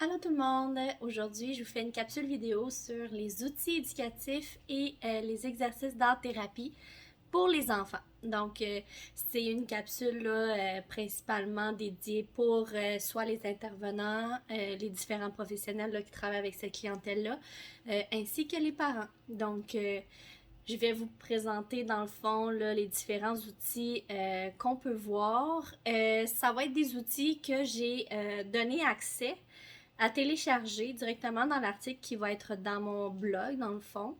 Allô tout le monde! Aujourd'hui, je vous fais une capsule vidéo sur les outils éducatifs et les exercices d'art-thérapie pour les enfants. Donc, c'est une capsule là, principalement dédiée pour soit les intervenants, les différents professionnels là, qui travaillent avec cette clientèle-là, ainsi que les parents. Donc, je vais vous présenter dans le fond là, les différents outils qu'on peut voir. Ça va être des outils que j'ai donné accès à télécharger directement dans l'article qui va être dans mon blog, dans le fond.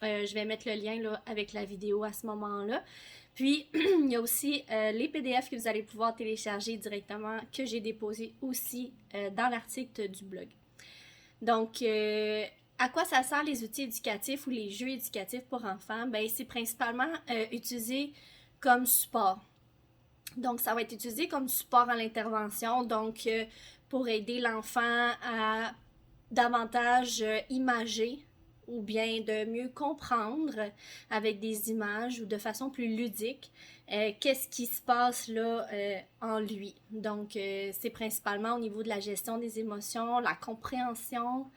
Je vais mettre le lien là, avec la vidéo à ce moment-là. Puis, il y a aussi les PDF que vous allez pouvoir télécharger directement, que j'ai déposé aussi dans l'article du blog. Donc, à quoi ça sert les outils éducatifs ou les jeux éducatifs pour enfants? Ben, c'est principalement utilisé comme support. Donc, ça va être utilisé comme support à l'intervention, donc pour aider l'enfant à davantage imager ou bien de mieux comprendre avec des images ou de façon plus ludique qu'est-ce qui se passe là en lui. Donc, c'est principalement au niveau de la gestion des émotions, la compréhension,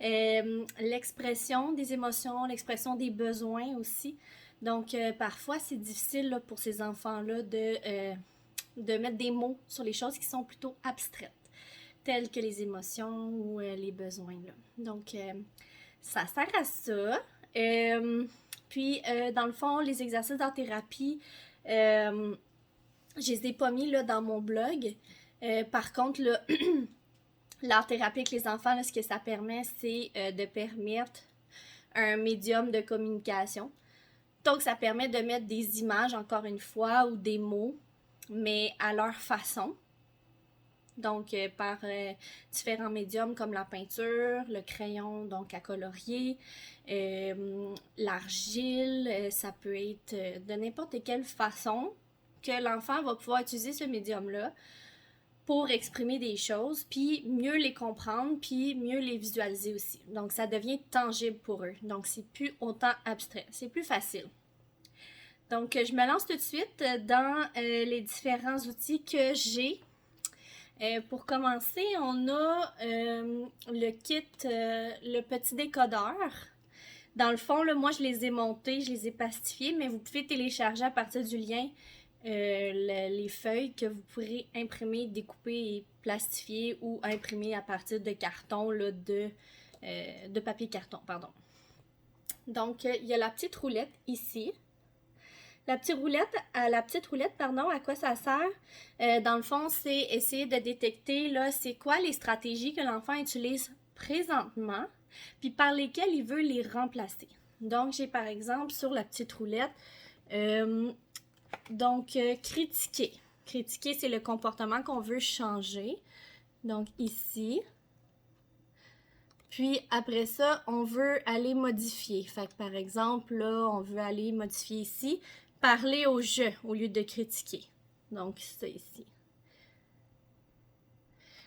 l'expression des émotions, l'expression des besoins aussi. Donc, parfois, c'est difficile là, pour ces enfants-là de mettre des mots sur les choses qui sont plutôt abstraites, telles que les émotions ou les besoins. Là. Donc, ça sert à ça. Puis, dans le fond, les exercices d'art-thérapie, je les ai pas mis là, dans mon blog. Par contre, l'art-thérapie avec les enfants, là, ce que ça permet, c'est de permettre un médium de communication. Donc, ça permet de mettre des images, encore une fois, ou des mots, mais à leur façon. Donc, par différents médiums comme la peinture, le crayon, donc à colorier, l'argile, ça peut être de n'importe quelle façon que l'enfant va pouvoir utiliser ce médium-là pour exprimer des choses, puis mieux les comprendre, puis mieux les visualiser aussi. Donc, ça devient tangible pour eux. Donc, c'est plus autant abstrait. C'est plus facile. Donc, je me lance tout de suite dans les différents outils que j'ai. Pour commencer, on a le kit, le petit décodeur. Dans le fond, là, moi, je les ai montés, je les ai plastifiés, mais vous pouvez télécharger à partir du lien les feuilles que vous pourrez imprimer, découper et plastifier ou imprimer à partir de carton, là, de papier carton, pardon. Donc, il y a la petite roulette ici. La petite roulette, à quoi ça sert? Dans le fond, c'est essayer de détecter là, c'est quoi les stratégies que l'enfant utilise présentement, puis par lesquelles il veut les remplacer. Donc, j'ai par exemple sur la petite roulette, critiquer. Critiquer, c'est le comportement qu'on veut changer. Donc, ici. Puis après ça, on veut aller modifier. Fait que par exemple, là, on veut aller modifier ici, parler au je au lieu de critiquer. Donc, ça ici.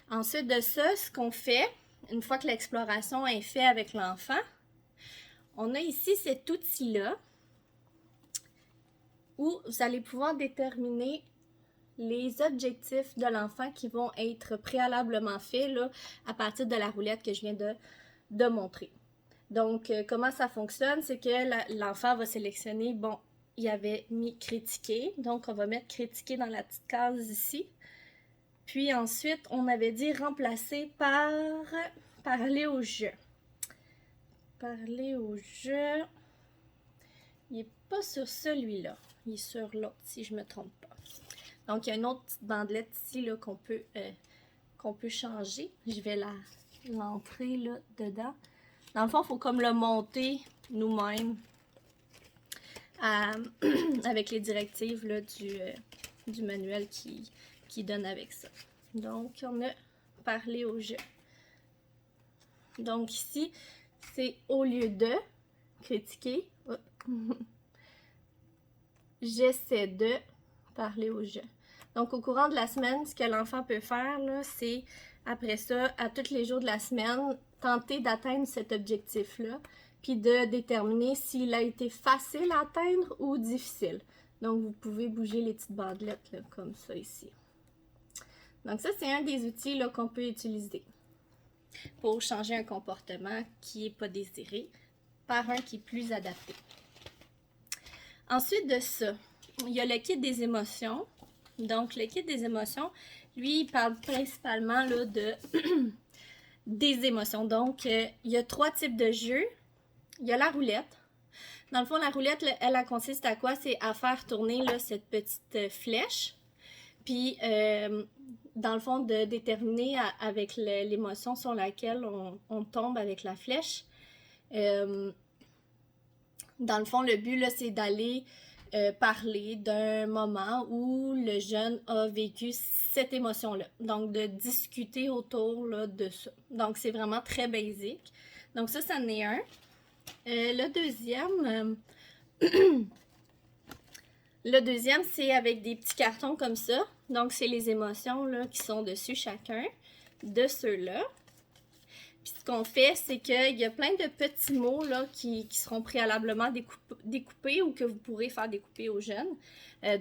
Ensuite de ça, ce qu'on fait, une fois que l'exploration est faite avec l'enfant, on a ici cet outil-là où vous allez pouvoir déterminer les objectifs de l'enfant qui vont être préalablement faits là, à partir de la roulette que je viens de montrer. Donc, comment ça fonctionne? C'est que l'enfant va sélectionner, bon, il avait mis critiquer, donc on va mettre critiquer dans la petite case ici. Puis ensuite, on avait dit remplacer par parler au jeu. Parler au jeu. Il n'est pas sur celui-là, il est sur l'autre, si je ne me trompe pas. Donc, il y a une autre petite bandelette ici là, qu'on peut changer. Je vais l'entrer là dedans. Dans le fond, il faut comme le monter nous-mêmes avec les directives là, du manuel qui donne avec ça. Donc, on a parlé au jeu. Donc ici, c'est au lieu de critiquer, j'essaie de parler au jeu. Donc, au courant de la semaine, ce que l'enfant peut faire, c'est après ça, à tous les jours de la semaine, tenter d'atteindre cet objectif-là, puis de déterminer s'il a été facile à atteindre ou difficile. Donc, vous pouvez bouger les petites bandelettes là, comme ça ici. Donc, ça, c'est un des outils qu'on peut utiliser. pour changer un comportement qui n'est pas désiré par un qui est plus adapté. Ensuite de ça, il y a le kit des émotions. Donc, le kit des émotions, lui, il parle principalement là, des émotions. Donc, il y a 3 types de jeux. Il y a la roulette. Dans le fond, la roulette, elle consiste à quoi? C'est à faire tourner là, cette petite flèche. Puis, dans le fond, de déterminer avec l'émotion sur laquelle on tombe avec la flèche. Dans le fond, le but, là, c'est d'aller parler d'un moment où le jeune a vécu cette émotion-là. Donc, de discuter autour là, de ça. Donc, c'est vraiment très basique. Donc, ça en est un. Le deuxième, c'est avec des petits cartons comme ça. Donc, c'est les émotions là, qui sont dessus chacun de ceux-là. Puis, ce qu'on fait, c'est qu'il y a plein de petits mots là, qui seront préalablement découpés ou que vous pourrez faire découper aux jeunes.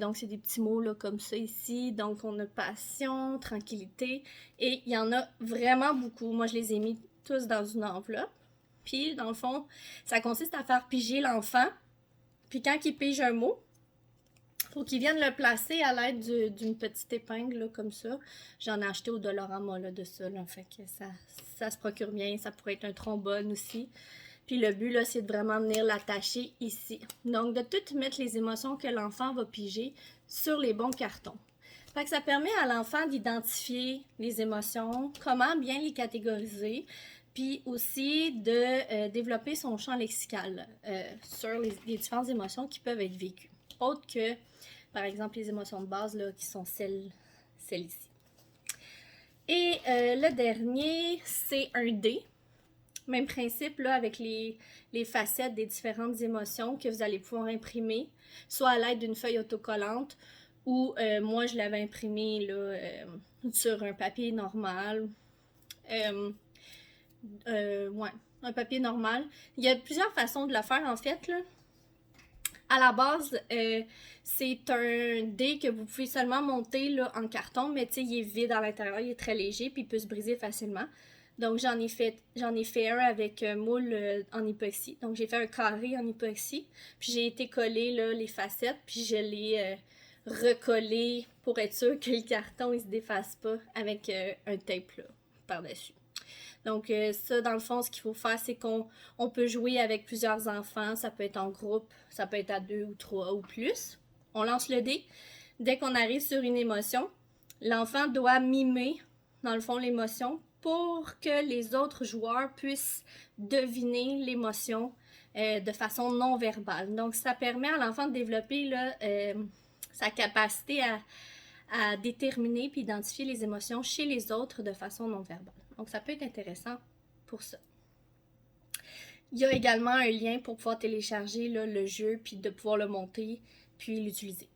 Donc, c'est des petits mots là, comme ça ici. Donc, on a passion, tranquillité. Et il y en a vraiment beaucoup. Moi, je les ai mis tous dans une enveloppe. Puis, dans le fond, ça consiste à faire piger l'enfant. Puis, quand il pige un mot, il faut qu'il vienne le placer à l'aide d'une petite épingle, là, comme ça. J'en ai acheté au Dollarama, là, de ça, là. Fait que ça se procure bien. Ça pourrait être un trombone aussi. Puis, le but, là, c'est de vraiment venir l'attacher ici. Donc, de tout mettre les émotions que l'enfant va piger sur les bons cartons. Fait que ça permet à l'enfant d'identifier les émotions, comment bien les catégoriser, puis aussi de développer son champ lexical sur les différentes émotions qui peuvent être vécues. Autre que, par exemple, les émotions de base là, qui sont celles ici. Et le dernier, c'est un dé. Même principe là, avec les facettes des différentes émotions que vous allez pouvoir imprimer, soit à l'aide d'une feuille autocollante ou moi je l'avais imprimé là, sur un papier normal. Ouais, un papier normal. Il y a plusieurs façons de le faire en fait. Là. À la base, c'est un dé que vous pouvez seulement monter là, en carton, mais il est vide à l'intérieur, il est très léger puis il peut se briser facilement. Donc j'en ai fait un avec moule en époxy. Donc j'ai fait un carré en époxy, puis j'ai été coller là, les facettes, puis je l'ai recollé pour être sûr que le carton il se défasse pas avec un tape là, par-dessus. Donc ça, dans le fond, ce qu'il faut faire, c'est qu'on peut jouer avec plusieurs enfants. Ça peut être en groupe, ça peut être à 2 ou 3 ou plus. On lance le dé. Dès qu'on arrive sur une émotion, l'enfant doit mimer, dans le fond, l'émotion pour que les autres joueurs puissent deviner l'émotion de façon non verbale. Donc, ça permet à l'enfant de développer là, sa capacité à déterminer puis identifier les émotions chez les autres de façon non verbale. Donc, ça peut être intéressant pour ça. Il y a également un lien pour pouvoir télécharger là, le jeu, puis de pouvoir le monter, puis l'utiliser.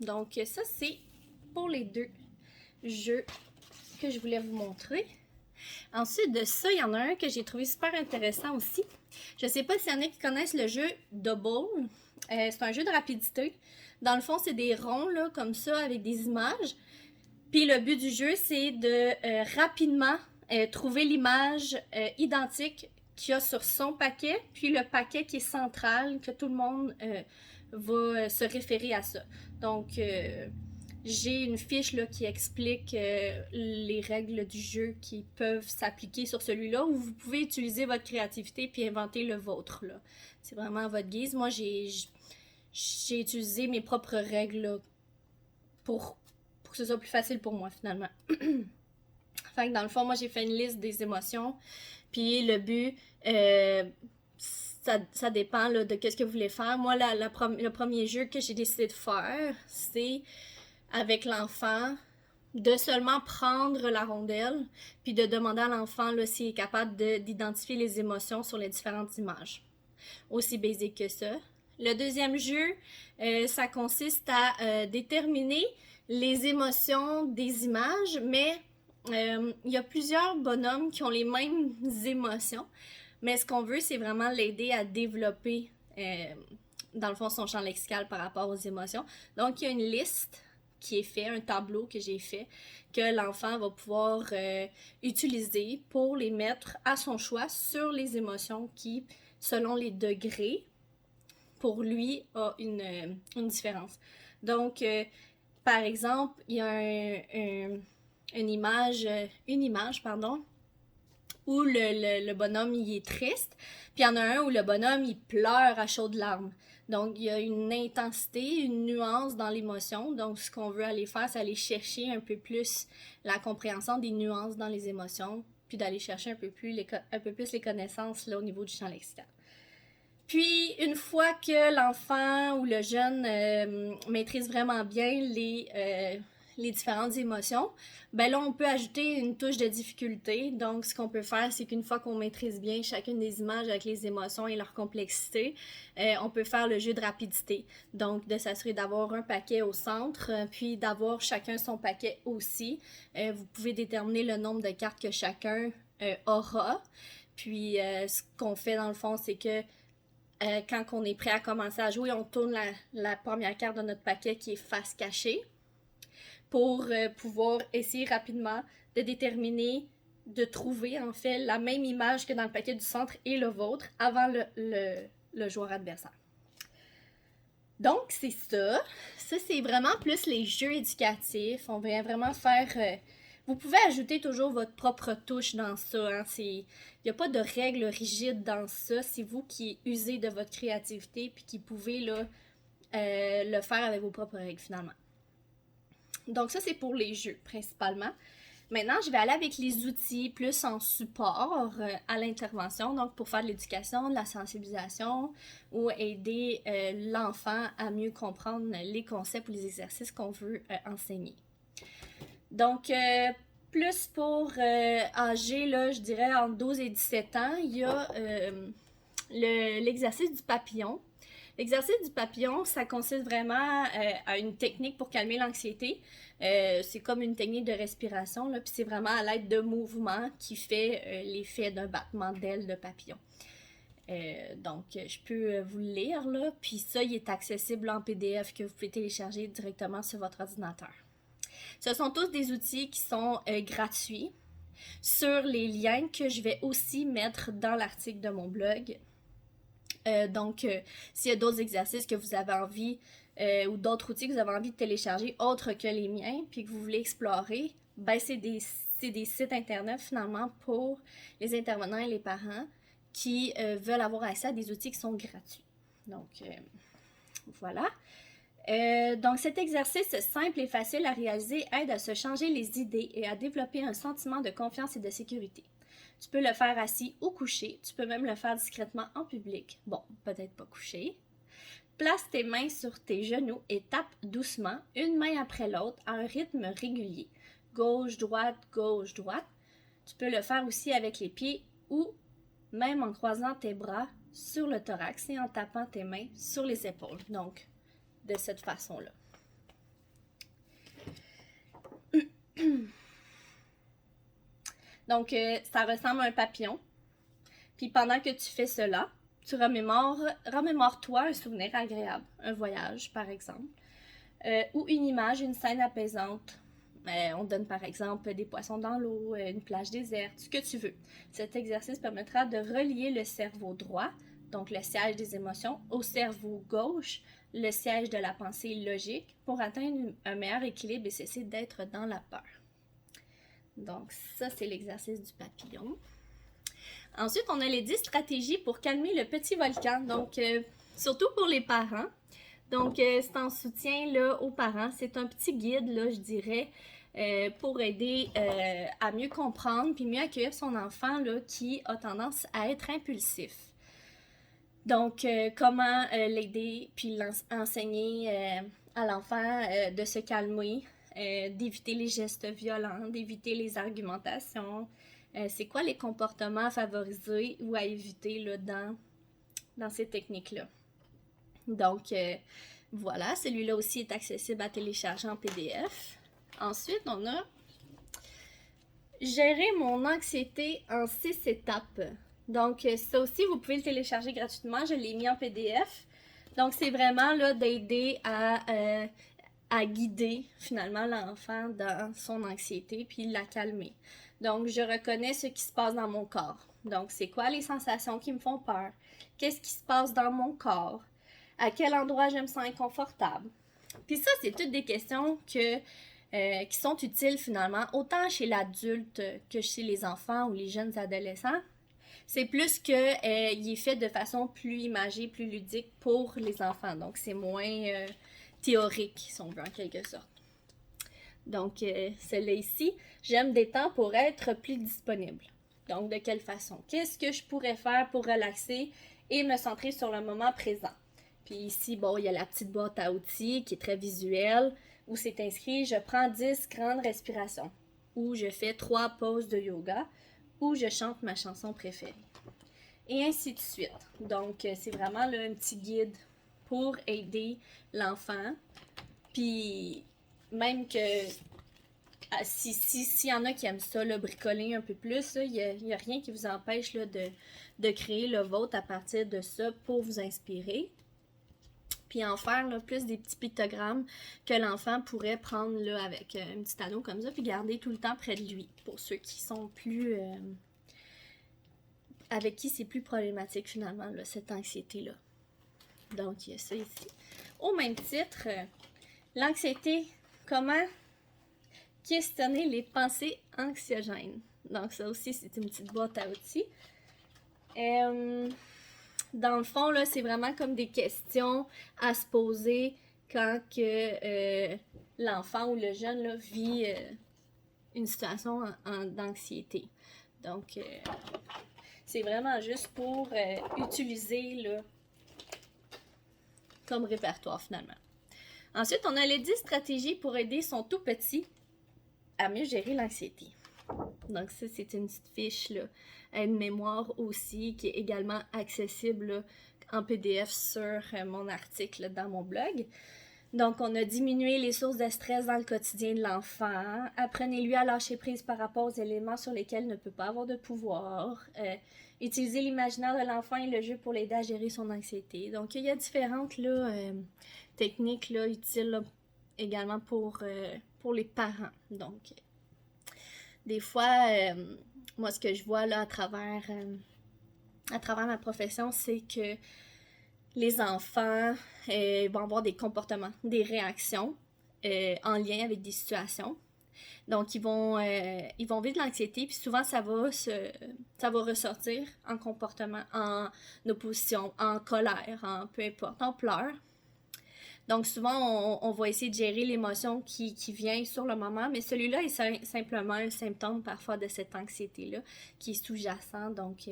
Donc, ça, c'est pour les 2 jeux que je voulais vous montrer. Ensuite de ça, il y en a un que j'ai trouvé super intéressant aussi. Je ne sais pas s'il y en a qui connaissent le jeu Double. C'est un jeu de rapidité. Dans le fond, c'est des ronds là, comme ça, avec des images. Puis le but du jeu, c'est de rapidement trouver l'image identique qu'il y a sur son paquet, puis le paquet qui est central, que tout le monde va se référer à ça. Donc, j'ai une fiche là, qui explique les règles du jeu qui peuvent s'appliquer sur celui-là, où vous pouvez utiliser votre créativité puis inventer le vôtre. Là. C'est vraiment à votre guise. Moi, j'ai utilisé mes propres règles là, pour que ce soit plus facile pour moi, finalement. Fait que dans le fond, moi, j'ai fait une liste des émotions. Puis le but, ça dépend là, de ce que vous voulez faire. Moi, le premier jeu que j'ai décidé de faire, c'est avec l'enfant de seulement prendre la rondelle puis de demander à l'enfant s'il est capable d'identifier les émotions sur les différentes images. Aussi basique que ça. Le deuxième jeu, ça consiste à déterminer les émotions des images, mais il y a plusieurs bonhommes qui ont les mêmes émotions, mais ce qu'on veut, c'est vraiment l'aider à développer, dans le fond, son champ lexical par rapport aux émotions. Donc, il y a une liste qui est fait, un tableau que j'ai fait, que l'enfant va pouvoir utiliser pour les mettre à son choix sur les émotions qui, selon les degrés, pour lui, a une différence. Donc, par exemple, il y a une image, pardon, où le bonhomme il est triste, puis il y en a un où le bonhomme il pleure à chaudes larmes. Donc il y a une intensité, une nuance dans l'émotion. Donc ce qu'on veut aller faire, c'est aller chercher un peu plus la compréhension des nuances dans les émotions, puis d'aller chercher un peu plus les connaissances là, au niveau du champ lexical. Puis, une fois que l'enfant ou le jeune maîtrise vraiment bien les différentes émotions, ben là, on peut ajouter une touche de difficulté. Donc, ce qu'on peut faire, c'est qu'une fois qu'on maîtrise bien chacune des images avec les émotions et leur complexité, on peut faire le jeu de rapidité. Donc, de s'assurer d'avoir un paquet au centre, puis d'avoir chacun son paquet aussi. Vous pouvez déterminer le nombre de cartes que chacun aura. Puis, ce qu'on fait dans le fond, c'est que quand on est prêt à commencer à jouer, on tourne la première carte de notre paquet qui est face cachée pour pouvoir essayer rapidement de déterminer, de trouver en fait la même image que dans le paquet du centre et le vôtre avant le joueur adversaire. Donc, c'est ça. Ça, c'est vraiment plus les jeux éducatifs. On vient vraiment faire... vous pouvez ajouter toujours votre propre touche dans ça. Hein. Il n'y a pas de règles rigides dans ça. C'est vous qui usez de votre créativité puis qui pouvez là, le faire avec vos propres règles finalement. Donc ça, c'est pour les jeux principalement. Maintenant, je vais aller avec les outils plus en support à l'intervention, donc pour faire de l'éducation, de la sensibilisation ou aider l'enfant à mieux comprendre les concepts ou les exercices qu'on veut enseigner. Donc, plus pour âgés, là, je dirais entre 12 et 17 ans, il y a l'exercice du papillon. L'exercice du papillon, ça consiste vraiment à une technique pour calmer l'anxiété. C'est comme une technique de respiration, là, puis c'est vraiment à l'aide de mouvements qui fait l'effet d'un battement d'ailes de papillon. Donc, je peux vous le lire, là, puis ça, il est accessible en PDF que vous pouvez télécharger directement sur votre ordinateur. Ce sont tous des outils qui sont gratuits sur les liens que je vais aussi mettre dans l'article de mon blog. Donc, s'il y a d'autres exercices que vous avez envie ou d'autres outils que vous avez envie de télécharger autres que les miens, puis que vous voulez explorer, ben c'est des sites internet finalement pour les intervenants et les parents qui veulent avoir accès à des outils qui sont gratuits. Donc, voilà. Donc, cet exercice simple et facile à réaliser aide à se changer les idées et à développer un sentiment de confiance et de sécurité. Tu peux le faire assis ou couché. Tu peux même le faire discrètement en public. Bon, peut-être pas couché. Place tes mains sur tes genoux et tape doucement, une main après l'autre, à un rythme régulier. Gauche, droite, gauche, droite. Tu peux le faire aussi avec les pieds ou même en croisant tes bras sur le thorax et en tapant tes mains sur les épaules. Donc, de cette façon-là. Donc, ça ressemble à un papillon. Puis pendant que tu fais cela, tu remémore-toi un souvenir agréable, un voyage par exemple, ou une image, une scène apaisante. On donne par exemple des poissons dans l'eau, une plage déserte, ce que tu veux. Cet exercice permettra de relier le cerveau droit, donc le siège des émotions, au cerveau gauche, le siège de la pensée logique, pour atteindre un meilleur équilibre et cesser d'être dans la peur. Donc ça, c'est l'exercice du papillon. Ensuite, on a les 10 stratégies pour calmer le petit volcan. Donc, surtout pour les parents. Donc, c'est en soutien là, aux parents. C'est un petit guide, là, je dirais, pour aider à mieux comprendre puis mieux accueillir son enfant là, qui a tendance à être impulsif. Donc, comment l'aider puis enseigner à l'enfant de se calmer, d'éviter les gestes violents, d'éviter les argumentations. C'est quoi les comportements à favoriser ou à éviter là, dans ces techniques-là. Donc, voilà, celui-là aussi est accessible à télécharger en PDF. Ensuite, on a gérer mon anxiété en 6 étapes. Donc, ça aussi, vous pouvez le télécharger gratuitement. Je l'ai mis en PDF. Donc, c'est vraiment là d'aider à à guider finalement l'enfant dans son anxiété puis la calmer. Donc, je reconnais ce qui se passe dans mon corps. Donc, c'est quoi les sensations qui me font peur? Qu'est-ce qui se passe dans mon corps? À quel endroit je me sens inconfortable? Puis ça, c'est toutes des questions qui sont utiles finalement, autant chez l'adulte que chez les enfants ou les jeunes adolescents. C'est plus qu'il est fait de façon plus imagée, plus ludique pour les enfants. Donc, c'est moins théorique, si on veut, en quelque sorte. Donc, celle-là ici, j'aime des temps pour être plus disponible. Donc, de quelle façon? Qu'est-ce que je pourrais faire pour relaxer et me centrer sur le moment présent? Puis ici, bon, il y a la petite boîte à outils qui est très visuelle, où c'est inscrit « Je prends 10 grandes respirations » ou « Je fais 3 pauses de yoga » ou « Je chante ma chanson préférée ». Et ainsi de suite. Donc, c'est vraiment là, un petit guide pour aider l'enfant. Puis, même que s'il y en a qui aiment ça, là, bricoler un peu plus, il n'y a rien qui vous empêche là, de créer le vôtre à partir de ça pour vous inspirer. Puis en faire là, plus des petits pictogrammes que l'enfant pourrait prendre là, avec un petit anneau comme ça, puis garder tout le temps près de lui, pour ceux qui sont plus... avec qui c'est plus problématique finalement, là, cette anxiété-là. Donc, il y a ça ici. Au même titre, l'anxiété, comment questionner les pensées anxiogènes. Donc, ça aussi, c'est une petite boîte à outils. Dans le fond, là, c'est vraiment comme des questions à se poser quand que, l'enfant ou le jeune là, vit une situation d'anxiété. Donc, c'est vraiment juste pour utiliser là, comme répertoire finalement. Ensuite, on a les 10 stratégies pour aider son tout petit à mieux gérer l'anxiété. Donc ça, c'est une petite fiche, là, aide-mémoire aussi, qui est également accessible là, en PDF sur mon article dans mon blog. Donc, on a diminué les sources de stress dans le quotidien de l'enfant. Apprenez-lui à lâcher prise par rapport aux éléments sur lesquels il ne peut pas avoir de pouvoir. Utiliser l'imaginaire de l'enfant et le jeu pour l'aider à gérer son anxiété. Donc, il y a différentes là, techniques là, utiles là, également pour les parents. Donc, des fois, moi, ce que je vois là à travers ma profession, c'est que les enfants vont avoir des comportements, des réactions en lien avec des situations. Donc, ils vont vivre de l'anxiété, puis souvent, ça va ressortir en comportement, en opposition, en colère, en peu importe, en pleurs. Donc, souvent, on va essayer de gérer l'émotion qui vient sur le moment, mais celui-là est simplement un symptôme parfois de cette anxiété-là qui est sous-jacent, donc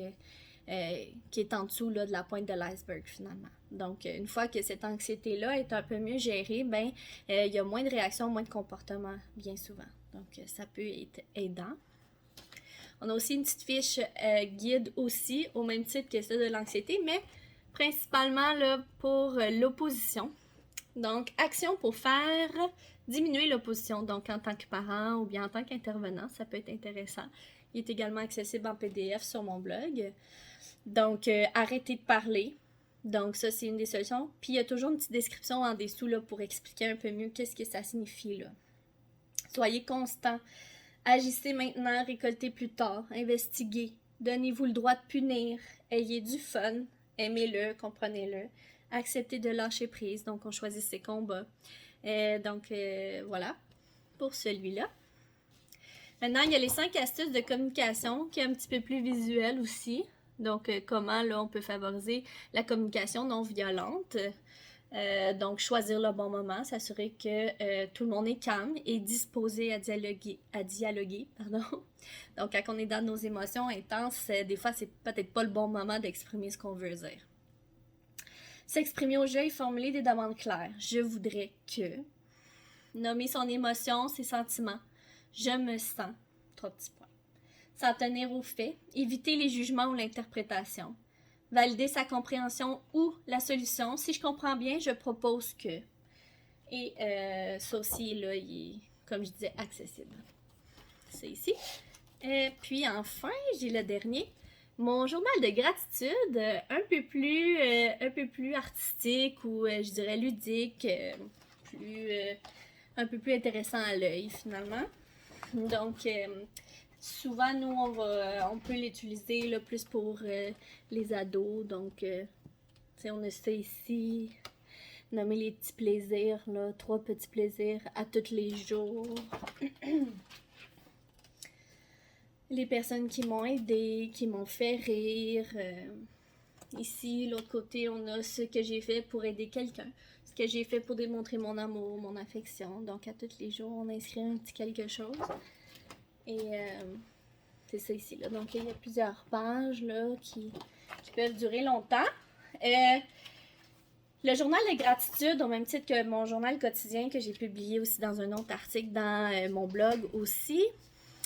qui est en dessous là, de la pointe de l'iceberg finalement. Donc, une fois que cette anxiété-là est un peu mieux gérée, ben, il y a moins de réactions, moins de comportements, bien souvent. Donc, ça peut être aidant. On a aussi une petite fiche guide aussi, au même titre que celle de l'anxiété, mais principalement là, pour l'opposition. Donc, action pour faire diminuer l'opposition. Donc, en tant que parent ou bien en tant qu'intervenant, ça peut être intéressant. Il est également accessible en PDF sur mon blog. Donc, arrêtez de parler. Donc, ça, c'est une des solutions. Puis, il y a toujours une petite description en dessous là, pour expliquer un peu mieux qu'est-ce que ça signifie. Là. Soyez constant. Agissez maintenant, récoltez plus tard. Investiguez. Donnez-vous le droit de punir. Ayez du fun. Aimez-le, comprenez-le. Accepter de lâcher prise, donc on choisit ses combats. Voilà, pour celui-là. Maintenant, il y a les 5 astuces de communication, qui est un petit peu plus visuel aussi. Donc, comment là, on peut favoriser la communication non violente. Donc, choisir le bon moment, s'assurer que tout le monde est calme et disposé à dialoguer. Donc, quand on est dans nos émotions intenses, des fois, c'est peut-être pas le bon moment d'exprimer ce qu'on veut dire. S'exprimer au jeu et formuler des demandes claires. Je voudrais que. Nommer son émotion, ses sentiments. Je me sens. 3 petits points. S'en tenir aux faits. Éviter les jugements ou l'interprétation. Valider sa compréhension ou la solution. Si je comprends bien, je propose que. Et ça aussi, là, il est, comme je disais, accessible. C'est ici. Puis enfin, j'ai le dernier. Mon journal de gratitude, un peu plus artistique ou je dirais ludique, plus un peu plus intéressant à l'œil finalement. Donc, souvent, nous, on peut l'utiliser là, plus pour les ados. Donc, on a ça ici, nommer les petits plaisirs, là, 3 petits plaisirs à tous les jours. Les personnes qui m'ont aidé, qui m'ont fait rire. Ici, l'autre côté, on a ce que j'ai fait pour aider quelqu'un. Ce que j'ai fait pour démontrer mon amour, mon affection. Donc, à tous les jours, on inscrit un petit quelque chose. Et c'est ça ici, là. Donc, il y a plusieurs pages, là, qui peuvent durer longtemps. Le journal de gratitude, au même titre que mon journal quotidien que j'ai publié aussi dans un autre article dans mon blog aussi,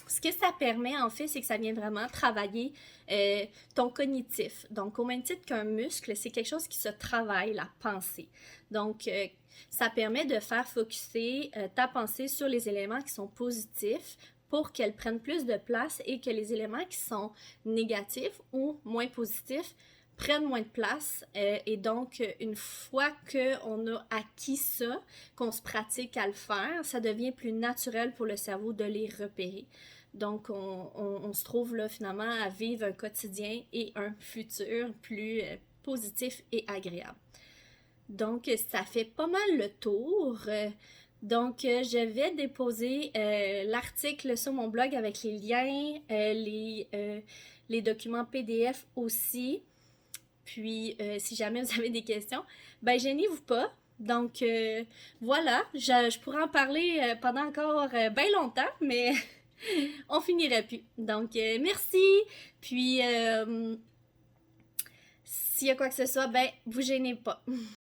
ce que ça permet, en fait, c'est que ça vient vraiment travailler ton cognitif. Donc, au même titre qu'un muscle, c'est quelque chose qui se travaille, la pensée. Donc, ça permet de faire focusser ta pensée sur les éléments qui sont positifs pour qu'elle prenne plus de place et que les éléments qui sont négatifs ou moins positifs prennent moins de place. Et donc, une fois qu'on a acquis ça, qu'on se pratique à le faire, ça devient plus naturel pour le cerveau de les repérer. Donc, on se trouve là finalement à vivre un quotidien et un futur plus positif et agréable. Donc, ça fait pas mal le tour. Donc, je vais déposer l'article sur mon blog avec les liens, les documents PDF aussi. Puis, si jamais vous avez des questions, ben gênez-vous pas. Donc, voilà, je pourrais en parler pendant encore bien longtemps, mais on finirait plus. Donc, merci. Puis, s'il y a quoi que ce soit, ben, vous gênez pas.